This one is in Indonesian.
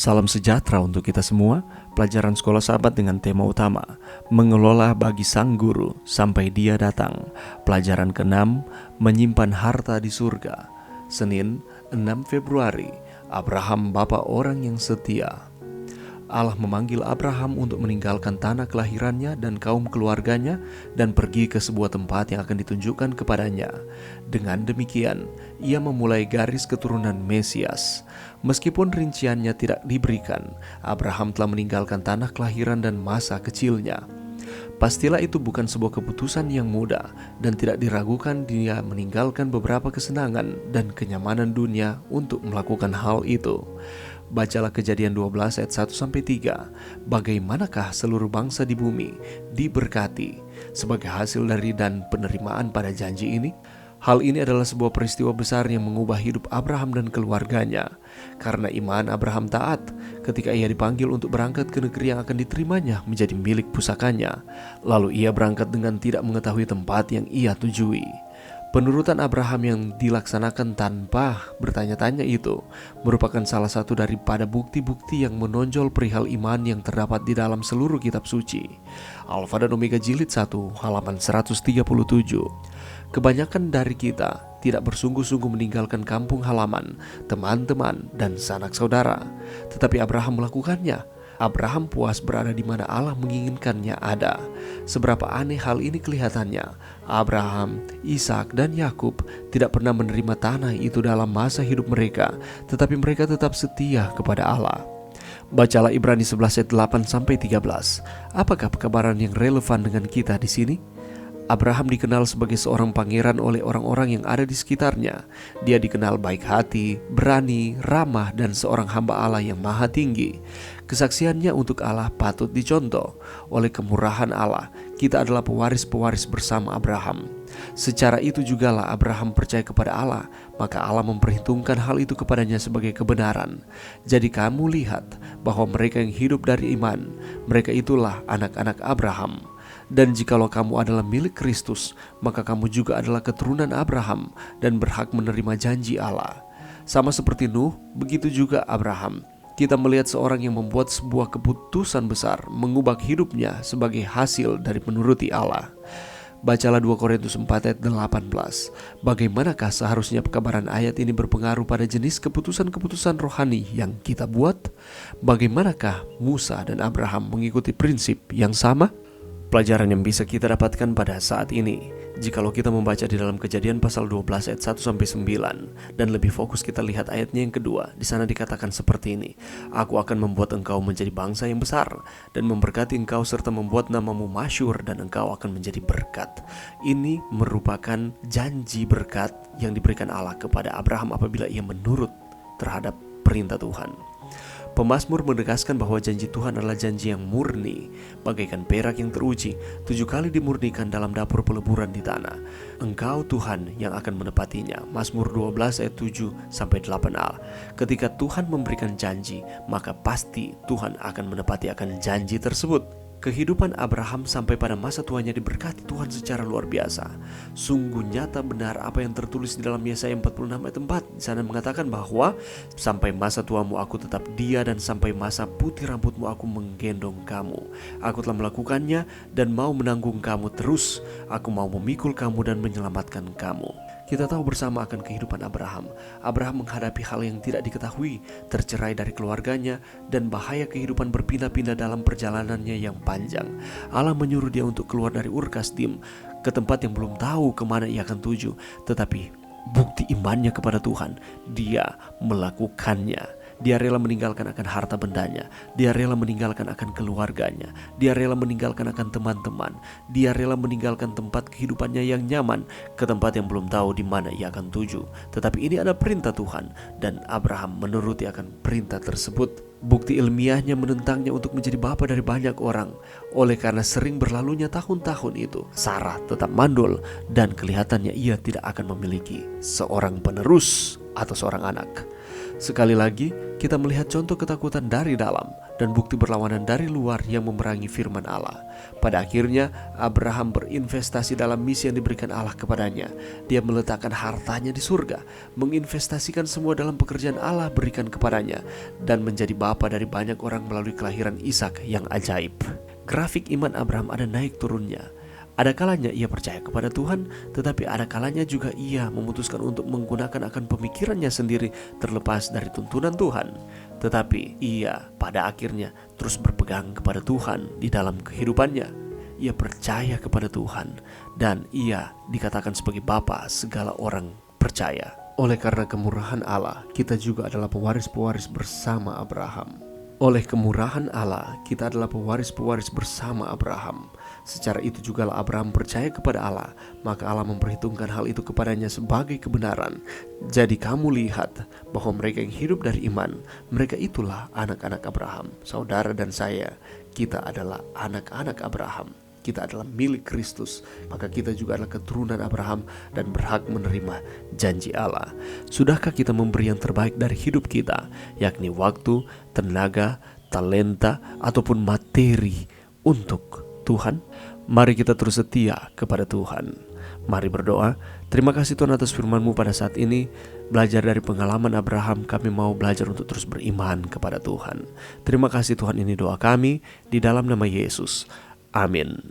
Salam sejahtera untuk kita semua. Pelajaran Sekolah Sahabat dengan tema utama mengelola bagi sang guru sampai dia datang. Pelajaran ke-6, menyimpan harta di surga. Senin 6 Februari, Abraham bapa orang yang setia. Allah memanggil Abraham untuk meninggalkan tanah kelahirannya dan kaum keluarganya dan pergi ke sebuah tempat yang akan ditunjukkan kepadanya. Dengan demikian, ia memulai garis keturunan Mesias. Meskipun rinciannya tidak diberikan, Abraham telah meninggalkan tanah kelahiran dan masa kecilnya. Pastilah itu bukan sebuah keputusan yang mudah dan tidak diragukan dia meninggalkan beberapa kesenangan dan kenyamanan dunia untuk melakukan hal itu. Bacalah Kejadian 12 ayat 1-3. Bagaimanakah seluruh bangsa di bumi diberkati sebagai hasil dari dan penerimaan pada janji ini? Hal ini adalah sebuah peristiwa besar yang mengubah hidup Abraham dan keluarganya. Karena iman Abraham taat ketika ia dipanggil untuk berangkat ke negeri yang akan diterimanya menjadi milik pusakanya. Lalu ia berangkat dengan tidak mengetahui tempat yang ia tujui. Penurutan Abraham yang dilaksanakan tanpa bertanya-tanya itu merupakan salah satu daripada bukti-bukti yang menonjol perihal iman yang terdapat di dalam seluruh kitab suci. Alfa dan Omega jilid 1 halaman 137. Kebanyakan dari kita tidak bersungguh-sungguh meninggalkan kampung halaman, teman-teman, dan sanak saudara. Tetapi Abraham melakukannya. Abraham puas berada di mana Allah menginginkannya ada. Seberapa aneh hal ini kelihatannya, Abraham, Ishak, dan Yakub tidak pernah menerima tanah itu dalam masa hidup mereka, tetapi mereka tetap setia kepada Allah. Bacalah Ibrani 11 ayat 8-13. Apakah pekabaran yang relevan dengan kita di sini? Abraham dikenal sebagai seorang pangeran oleh orang-orang yang ada di sekitarnya. Dia dikenal baik hati, berani, ramah, dan seorang hamba Allah yang maha tinggi. Kesaksiannya untuk Allah patut dicontoh. Oleh kemurahan Allah, kita adalah pewaris-pewaris bersama Abraham. Secara itu jugalah Abraham percaya kepada Allah, maka Allah memperhitungkan hal itu kepadanya sebagai kebenaran. Jadi kamu lihat bahwa mereka yang hidup dari iman, mereka itulah anak-anak Abraham. Dan jikalau kamu adalah milik Kristus, maka kamu juga adalah keturunan Abraham dan berhak menerima janji Allah. Sama seperti Nuh, begitu juga Abraham. Kita melihat seorang yang membuat sebuah keputusan besar, mengubah hidupnya sebagai hasil dari menuruti Allah. Bacalah 2 Korintus 4 ayat 18. Bagaimanakah seharusnya pekabaran ayat ini berpengaruh pada jenis keputusan-keputusan rohani yang kita buat? Bagaimanakah Musa dan Abraham mengikuti prinsip yang sama? Pelajaran yang bisa kita dapatkan pada saat ini, jikalau kita membaca di dalam Kejadian pasal 12 ayat 1-9 dan lebih fokus kita lihat ayatnya yang kedua, di sana dikatakan seperti ini. Aku akan membuat engkau menjadi bangsa yang besar dan memberkati engkau serta membuat namamu masyhur dan engkau akan menjadi berkat. Ini merupakan janji berkat yang diberikan Allah kepada Abraham apabila ia menurut terhadap perintah Tuhan. Pemazmur menegaskan bahwa janji Tuhan adalah janji yang murni, bagaikan perak yang teruji, 7 kali dimurnikan dalam dapur peleburan di tanah. Engkau Tuhan yang akan menepatinya. Mazmur 12 ayat 7-8a. Ketika Tuhan memberikan janji, maka pasti Tuhan akan menepati akan janji tersebut. Kehidupan Abraham sampai pada masa tuanya diberkati Tuhan secara luar biasa. Sungguh nyata benar apa yang tertulis di dalam Yesaya 46 ayat 4. Di sana mengatakan bahwa sampai masa tuamu aku tetap dia dan sampai masa putih rambutmu aku menggendong kamu. Aku telah melakukannya dan mau menanggung kamu terus. Aku mau memikul kamu dan menyelamatkan kamu. Kita tahu bersama akan kehidupan Abraham. Abraham menghadapi hal yang tidak diketahui, tercerai dari keluarganya, dan bahaya kehidupan berpindah-pindah dalam perjalanannya yang panjang. Allah menyuruh dia untuk keluar dari Ur Kasdim ke tempat yang belum tahu kemana ia akan tuju. Tetapi bukti imannya kepada Tuhan, dia melakukannya. Dia rela meninggalkan akan harta bendanya. Dia rela meninggalkan akan keluarganya. Dia rela meninggalkan akan teman-teman. Dia rela meninggalkan tempat kehidupannya yang nyaman ke tempat yang belum tahu di mana ia akan tuju. Tetapi ini ada perintah Tuhan dan Abraham menuruti akan perintah tersebut. Bukti ilmiahnya menentangnya untuk menjadi bapa dari banyak orang. Oleh karena sering berlalunya tahun-tahun itu, Sarah tetap mandul dan kelihatannya ia tidak akan memiliki seorang penerus atau seorang anak. Sekali lagi, kita melihat contoh ketakutan dari dalam dan bukti berlawanan dari luar yang memerangi firman Allah. Pada akhirnya, Abraham berinvestasi dalam misi yang diberikan Allah kepadanya. Dia meletakkan hartanya di surga, menginvestasikan semua dalam pekerjaan Allah berikan kepadanya, dan menjadi bapa dari banyak orang melalui kelahiran Ishak yang ajaib. Grafik iman Abraham ada naik turunnya. Ada kalanya ia percaya kepada Tuhan, tetapi ada kalanya juga ia memutuskan untuk menggunakan akan pemikirannya sendiri terlepas dari tuntunan Tuhan. Tetapi ia pada akhirnya terus berpegang kepada Tuhan di dalam kehidupannya. Ia percaya kepada Tuhan dan ia dikatakan sebagai bapa segala orang percaya. Oleh karena kemurahan Allah, kita juga adalah pewaris-pewaris bersama Abraham. Oleh kemurahan Allah, kita adalah pewaris-pewaris bersama Abraham. Secara itu jugalah Abraham percaya kepada Allah, maka Allah memperhitungkan hal itu kepadanya sebagai kebenaran. Jadi kamu lihat bahwa mereka yang hidup dari iman, mereka itulah anak-anak Abraham. Saudara dan saya, kita adalah anak-anak Abraham. Kita adalah milik Kristus, maka kita juga adalah keturunan Abraham dan berhak menerima janji Allah. Sudahkah kita memberi yang terbaik dari hidup kita, yakni waktu, tenaga, talenta, ataupun materi untuk Tuhan? Mari kita terus setia kepada Tuhan. Mari berdoa. Terima kasih Tuhan atas firman-Mu pada saat ini. Belajar dari pengalaman Abraham, kami mau belajar untuk terus beriman kepada Tuhan. Terima kasih Tuhan, ini doa kami di dalam nama Yesus. Amin.